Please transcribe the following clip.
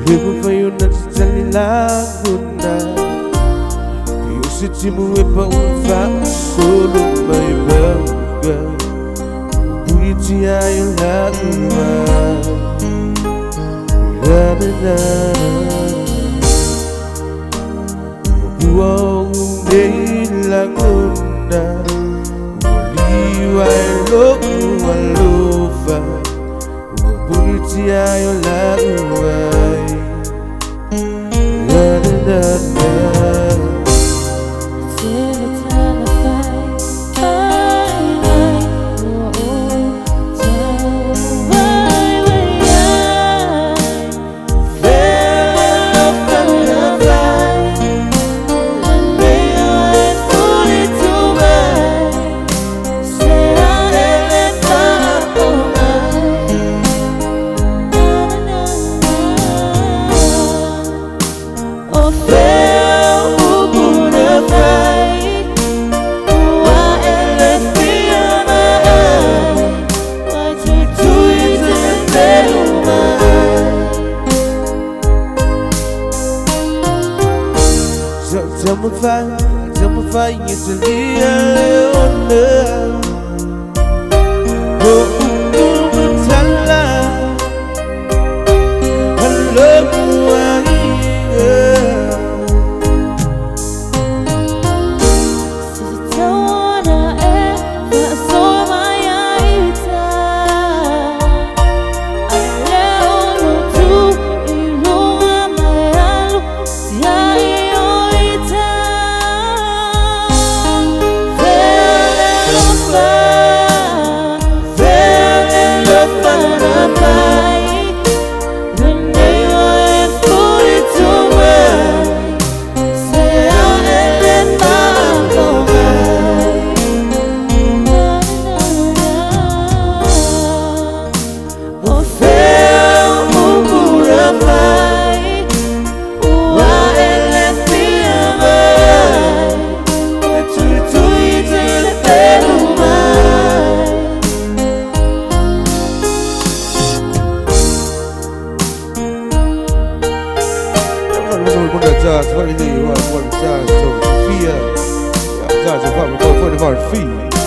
Devo fai una cittadina laguna Io se ti muove paura solo mai belga Puliti hai laguna La la la Buong dei laguna Waliwa alofa Puliti hai laguna Siamo fai Italia Leone Oh, Matala Hello, Sofia, já, já, vamos, foi de